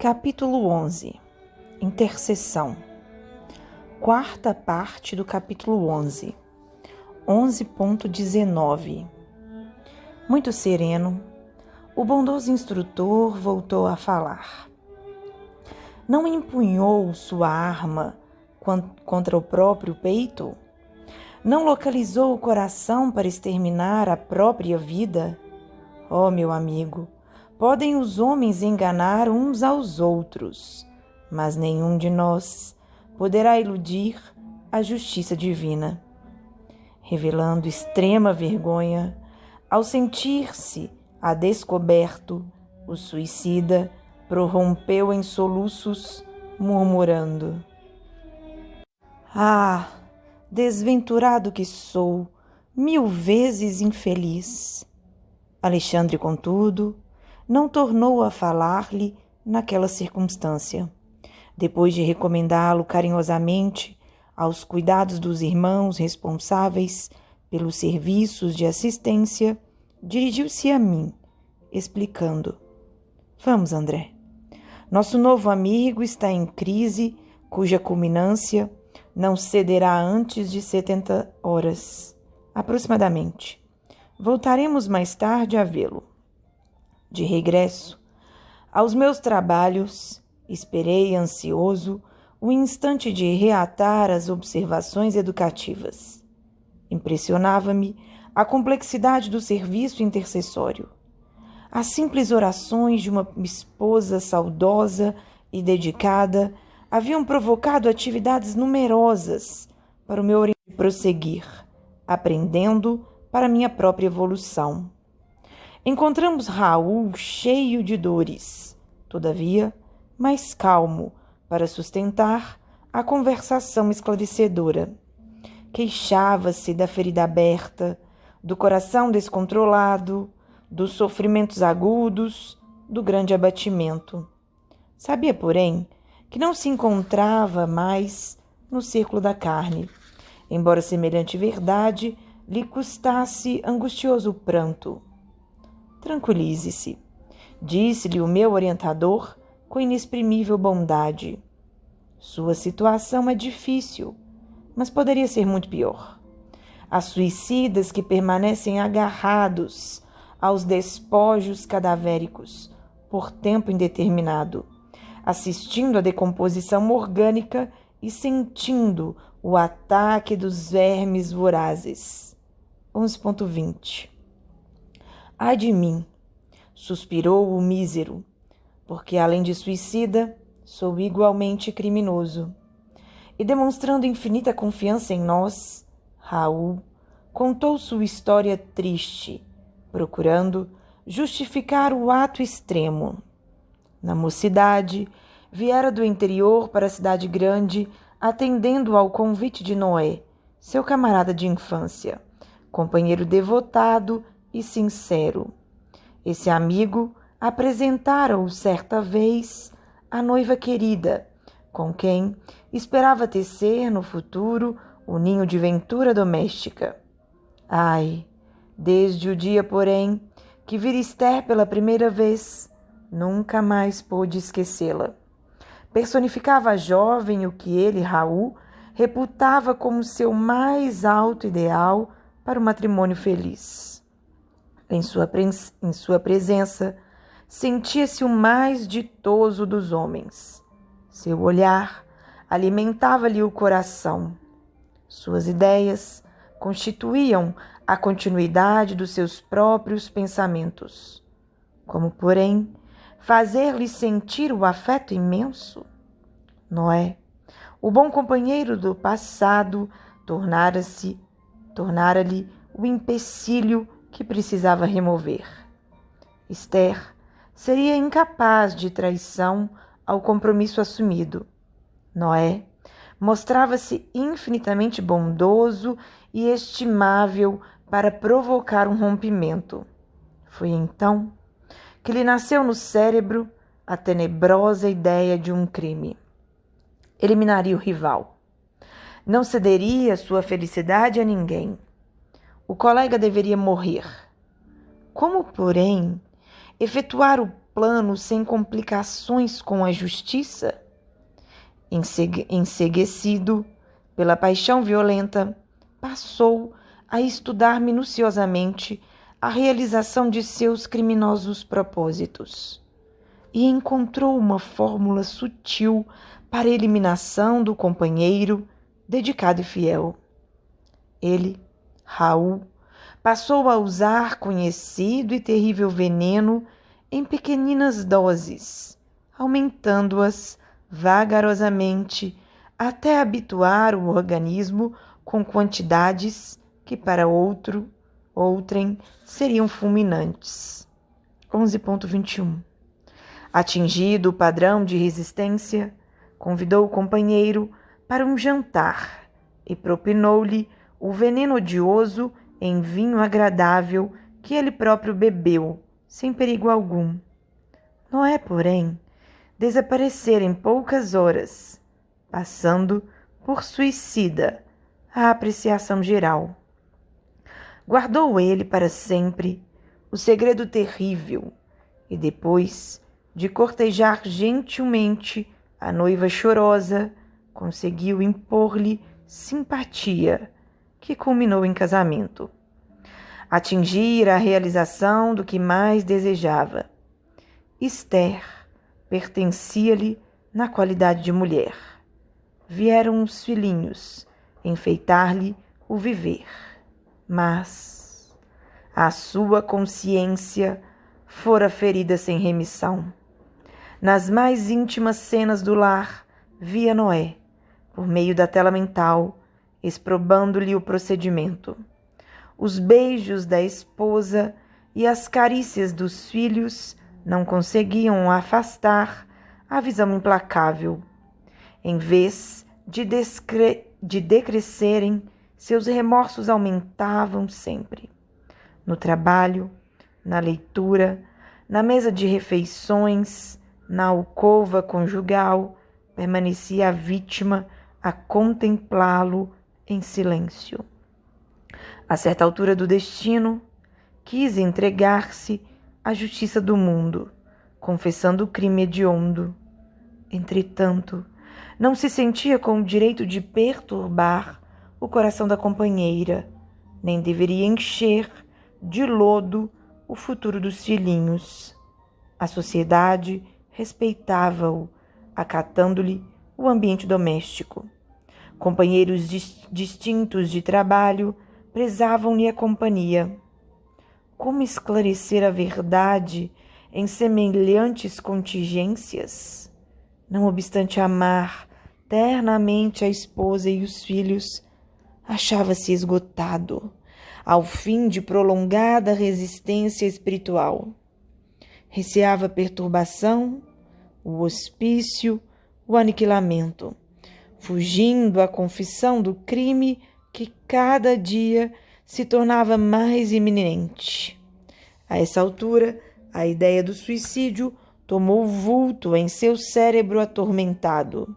Capítulo 11. Intercessão. Quarta parte do capítulo 11. 11.19. Muito sereno, o bondoso instrutor voltou a falar. Não empunhou sua arma contra o próprio peito? Não localizou o coração para exterminar a própria vida? Oh, meu amigo, podem os homens enganar uns aos outros, mas nenhum de nós poderá iludir a justiça divina. Revelando extrema vergonha, ao sentir-se a descoberto, o suicida prorrompeu em soluços, murmurando: Ah, desventurado que sou, 1000 vezes infeliz! Alexandre, contudo, não tornou a falar-lhe naquela circunstância. Depois de recomendá-lo carinhosamente aos cuidados dos irmãos responsáveis pelos serviços de assistência, dirigiu-se a mim, explicando: Vamos, André. Nosso novo amigo está em crise cuja culminância não cederá antes de 70 horas, aproximadamente. Voltaremos mais tarde a vê-lo. De regresso aos meus trabalhos, esperei ansioso o instante de reatar as observações educativas. Impressionava-me a complexidade do serviço intercessório. As simples orações de uma esposa saudosa e dedicada haviam provocado atividades numerosas para o meu prosseguir, aprendendo para minha própria evolução. Encontramos Raul cheio de dores, todavia mais calmo para sustentar a conversação esclarecedora. Queixava-se da ferida aberta, do coração descontrolado, dos sofrimentos agudos, do grande abatimento. Sabia, porém, que não se encontrava mais no círculo da carne, embora semelhante verdade lhe custasse angustioso pranto. Tranquilize-se, disse-lhe o meu orientador com inexprimível bondade. Sua situação é difícil, mas poderia ser muito pior. Há suicidas que permanecem agarrados aos despojos cadavéricos por tempo indeterminado, assistindo à decomposição orgânica e sentindo o ataque dos vermes vorazes. 11.20. Ai de mim, suspirou o mísero, porque além de suicida, sou igualmente criminoso. E demonstrando infinita confiança em nós, Raul contou sua história triste, procurando justificar o ato extremo. Na mocidade, viera do interior para a cidade grande, atendendo ao convite de Noé, seu camarada de infância, companheiro devotado e sincero. Esse amigo apresentara-o certa vez à noiva querida, com quem esperava tecer no futuro o ninho de ventura doméstica. Ai, desde o dia, porém, que vira Esther pela primeira vez, nunca mais pôde esquecê-la. Personificava a jovem o que ele, Raul, reputava como seu mais alto ideal para o matrimônio feliz. Em sua presença, sentia-se o mais ditoso dos homens. Seu olhar alimentava-lhe o coração. Suas ideias constituíam a continuidade dos seus próprios pensamentos. Como, porém, fazer-lhe sentir o afeto imenso? Noé, o bom companheiro do passado, tornara-lhe o empecilho que precisava remover. Esther seria incapaz de traição ao compromisso assumido. Noé mostrava-se infinitamente bondoso e estimável para provocar um rompimento. Foi então que lhe nasceu no cérebro a tenebrosa ideia de um crime. Eliminaria o rival. Não cederia sua felicidade a ninguém. O colega deveria morrer. Como, porém, efetuar o plano sem complicações com a justiça? Enceguecido pela paixão violenta, passou a estudar minuciosamente a realização de seus criminosos propósitos e encontrou uma fórmula sutil para a eliminação do companheiro dedicado e fiel. Ele, Raul, passou a usar conhecido e terrível veneno em pequeninas doses, aumentando-as vagarosamente até habituar o organismo com quantidades que para outrem seriam fulminantes. 11.21. Atingido o padrão de resistência, convidou o companheiro para um jantar e propinou-lhe o veneno odioso em vinho agradável que ele próprio bebeu, sem perigo algum. Noé, porém, desaparecera em poucas horas, passando por suicida a apreciação geral. Guardou ele para sempre o segredo terrível e depois de cortejar gentilmente a noiva chorosa, conseguiu impor-lhe simpatia, que culminou em casamento. Atingir a realização do que mais desejava. Esther pertencia-lhe na qualidade de mulher. Vieram os filhinhos enfeitar-lhe o viver, mas a sua consciência fora ferida sem remissão. Nas mais íntimas cenas do lar, via Noé, por meio da tela mental, exprobando-lhe o procedimento. Os beijos da esposa e as carícias dos filhos não conseguiam afastar a visão implacável. Em vez de decrescerem, seus remorsos aumentavam sempre. No trabalho, na leitura, na mesa de refeições, na alcova conjugal, permanecia a vítima a contemplá-lo em silêncio. A certa altura do destino, quis entregar-se à justiça do mundo, confessando o crime hediondo. Entretanto, não se sentia com o direito de perturbar o coração da companheira, nem deveria encher de lodo o futuro dos filhinhos. A sociedade respeitava-o, acatando-lhe o ambiente doméstico. Companheiros distintos de trabalho prezavam-lhe a companhia. Como esclarecer a verdade em semelhantes contingências? Não obstante amar ternamente a esposa e os filhos, achava-se esgotado, ao fim de prolongada resistência espiritual. Receava a perturbação, o hospício, o aniquilamento, fugindo à confissão do crime que cada dia se tornava mais iminente. A essa altura, a ideia do suicídio tomou vulto em seu cérebro atormentado.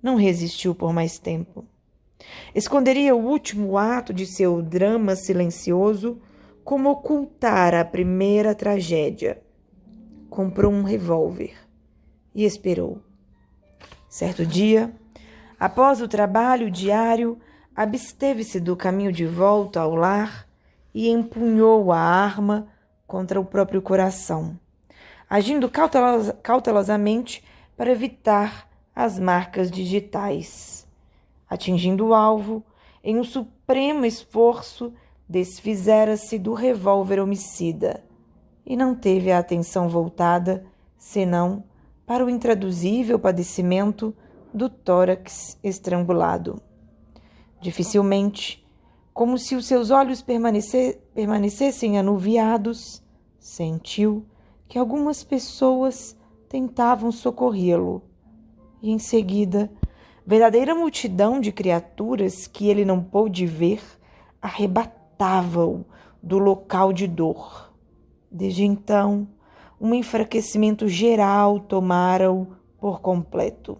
Não resistiu por mais tempo. Esconderia o último ato de seu drama silencioso como ocultar a primeira tragédia. Comprou um revólver e esperou. Certo dia, após o trabalho diário, absteve-se do caminho de volta ao lar e empunhou a arma contra o próprio coração, agindo cautelosamente para evitar as marcas digitais. Atingindo o alvo, em um supremo esforço, desfizera-se do revólver homicida e não teve a atenção voltada, senão para o intraduzível padecimento do tórax estrangulado. Dificilmente, como se os seus olhos permanecessem anuviados, sentiu que algumas pessoas tentavam socorrê-lo. E em seguida, verdadeira multidão de criaturas que ele não pôde ver arrebatavam-o do local de dor. Desde então, um enfraquecimento geral tomara-o por completo.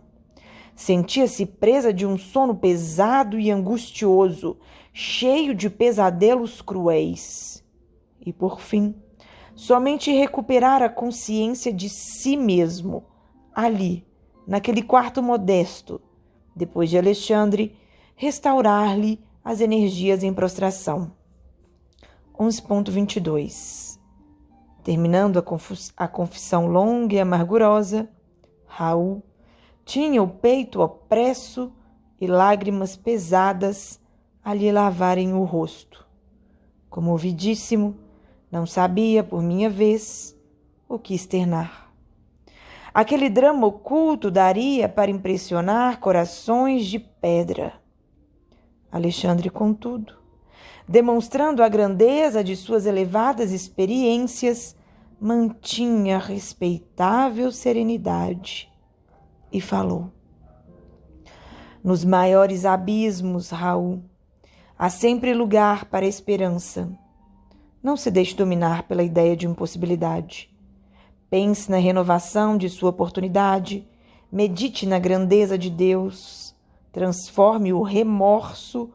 Sentia-se presa de um sono pesado e angustioso, cheio de pesadelos cruéis. E, por fim, somente recuperar a consciência de si mesmo, ali, naquele quarto modesto, depois de Alexandre restaurar-lhe as energias em prostração. 11.22. Terminando a confissão longa e amargurosa, Raul tinha o peito opresso e lágrimas pesadas a lhe lavarem o rosto. Comovidíssimo, não sabia, por minha vez, o que externar. Aquele drama oculto daria para impressionar corações de pedra. Alexandre, contudo, demonstrando a grandeza de suas elevadas experiências, mantinha respeitável serenidade e falou: nos maiores abismos, Raul, há sempre lugar para a esperança. Não se deixe dominar pela ideia de impossibilidade. Pense na renovação de sua oportunidade, medite na grandeza de Deus, transforme o remorso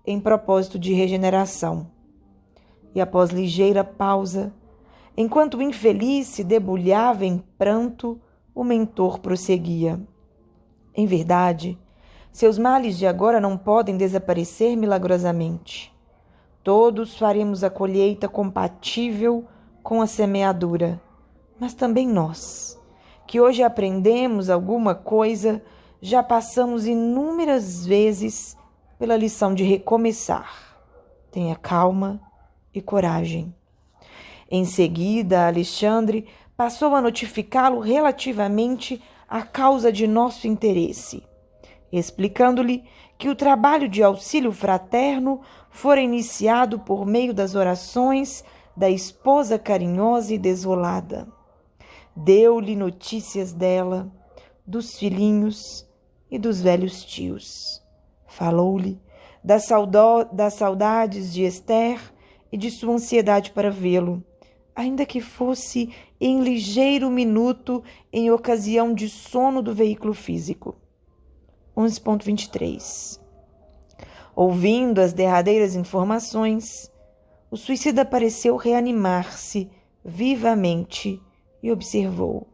em propósito de regeneração. E após ligeira pausa, enquanto o infeliz se debulhava em pranto, o mentor prosseguia: em verdade, seus males de agora não podem desaparecer milagrosamente. Todos faremos a colheita compatível com a semeadura, mas também nós, que hoje aprendemos alguma coisa, já passamos inúmeras vezes pela lição de recomeçar. Tenha calma e coragem. Em seguida, Alexandre passou a notificá-lo relativamente à causa de nosso interesse, explicando-lhe que o trabalho de auxílio fraterno fora iniciado por meio das orações da esposa carinhosa e desolada. Deu-lhe notícias dela, dos filhinhos e dos velhos tios. Falou-lhe das saudades de Esther e de sua ansiedade para vê-lo, ainda que fosse em ligeiro minuto em ocasião de sono do veículo físico. 11.23. Ouvindo as derradeiras informações, o suicida pareceu reanimar-se vivamente e observou: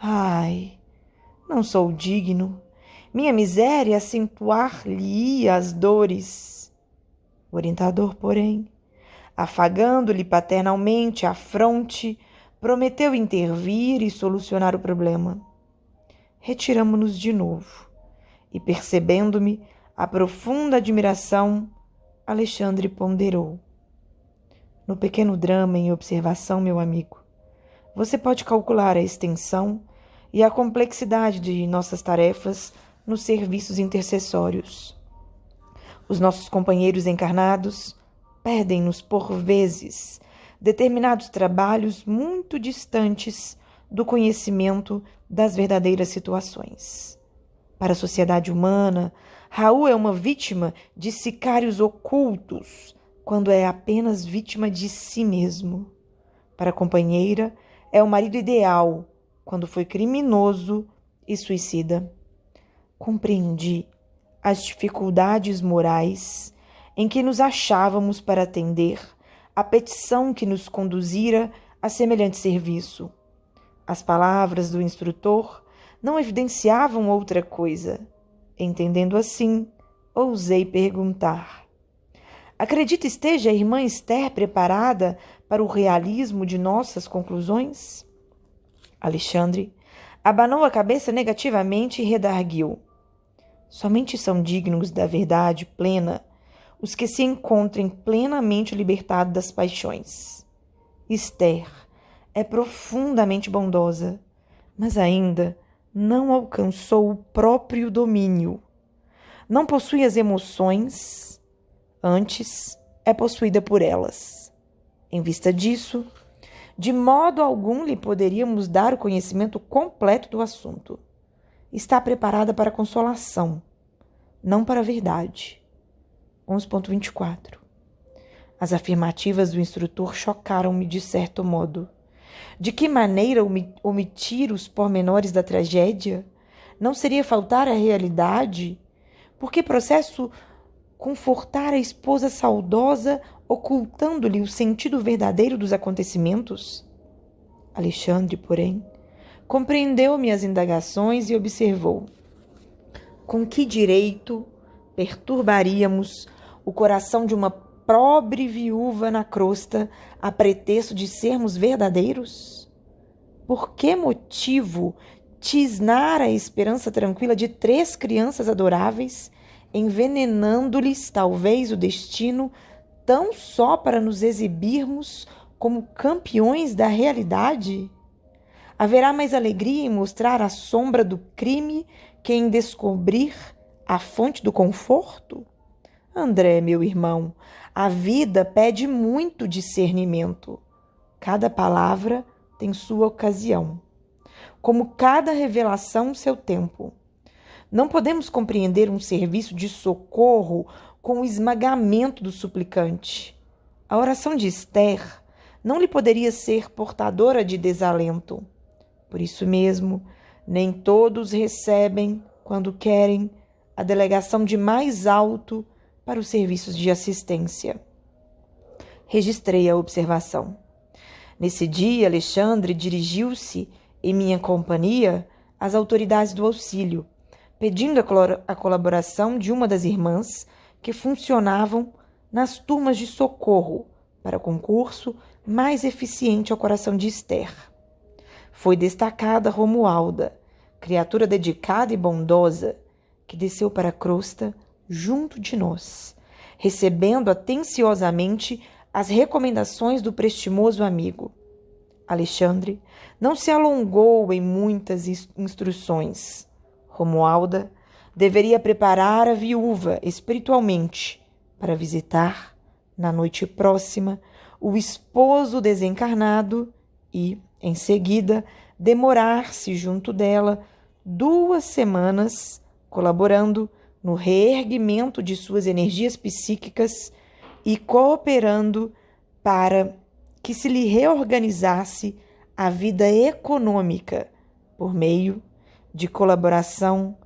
ai, não sou digno. Minha miséria acentuar-lhe-ia as dores. O orientador, porém, afagando-lhe paternalmente a fronte, prometeu intervir e solucionar o problema. Retiramo-nos de novo, e percebendo-me a profunda admiração, Alexandre ponderou: no pequeno drama em observação, meu amigo, você pode calcular a extensão e a complexidade de nossas tarefas nos serviços intercessórios. Os nossos companheiros encarnados pedem-nos, por vezes, determinados trabalhos muito distantes do conhecimento das verdadeiras situações. Para a sociedade humana, Raul é uma vítima de sicários ocultos, quando é apenas vítima de si mesmo. Para a companheira, é o marido ideal, quando foi criminoso e suicida. Compreendi as dificuldades morais em que nos achávamos para atender a petição que nos conduzira a semelhante serviço. As palavras do instrutor não evidenciavam outra coisa. Entendendo assim, ousei perguntar: acredita esteja a irmã Esther preparada para o realismo de nossas conclusões? Alexandre abanou a cabeça negativamente e redarguiu: somente são dignos da verdade plena os que se encontrem plenamente libertados das paixões. Esther é profundamente bondosa, mas ainda não alcançou o próprio domínio. Não possui as emoções, antes é possuída por elas. Em vista disso, de modo algum lhe poderíamos dar o conhecimento completo do assunto. Está preparada para a consolação, não para a verdade. 11.24. As afirmativas do instrutor chocaram-me de certo modo. De que maneira omitir os pormenores da tragédia? Não seria faltar à realidade? Por que processo confortar a esposa saudosa, ocultando-lhe o sentido verdadeiro dos acontecimentos? Alexandre, porém, compreendeu minhas indagações e observou: com que direito perturbaríamos o coração de uma pobre viúva na crosta a pretexto de sermos verdadeiros? Por que motivo tisnar a esperança tranquila de 3 crianças adoráveis, envenenando-lhes talvez o destino, tão só para nos exibirmos como campeões da realidade? Haverá mais alegria em mostrar a sombra do crime que em descobrir a fonte do conforto? André, meu irmão, a vida pede muito discernimento. Cada palavra tem sua ocasião, como cada revelação seu tempo. Não podemos compreender um serviço de socorro com o esmagamento do suplicante. A oração de Esther não lhe poderia ser portadora de desalento. Por isso mesmo, nem todos recebem, quando querem, a delegação de mais alto para os serviços de assistência. Registrei a observação. Nesse dia, Alexandre dirigiu-se, em minha companhia, às autoridades do auxílio, pedindo a colaboração de uma das irmãs que funcionavam nas turmas de socorro para concurso mais eficiente ao coração de Esther. Foi destacada Romualda, criatura dedicada e bondosa, que desceu para a crosta junto de nós, recebendo atenciosamente as recomendações do prestimoso amigo. Alexandre não se alongou em muitas instruções. Romualda deveria preparar a viúva espiritualmente para visitar, na noite próxima, o esposo desencarnado e, em seguida, demorar-se junto dela 2 semanas, colaborando no reerguimento de suas energias psíquicas e cooperando para que se lhe reorganizasse a vida econômica por meio de colaboração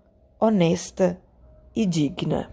honesta e digna.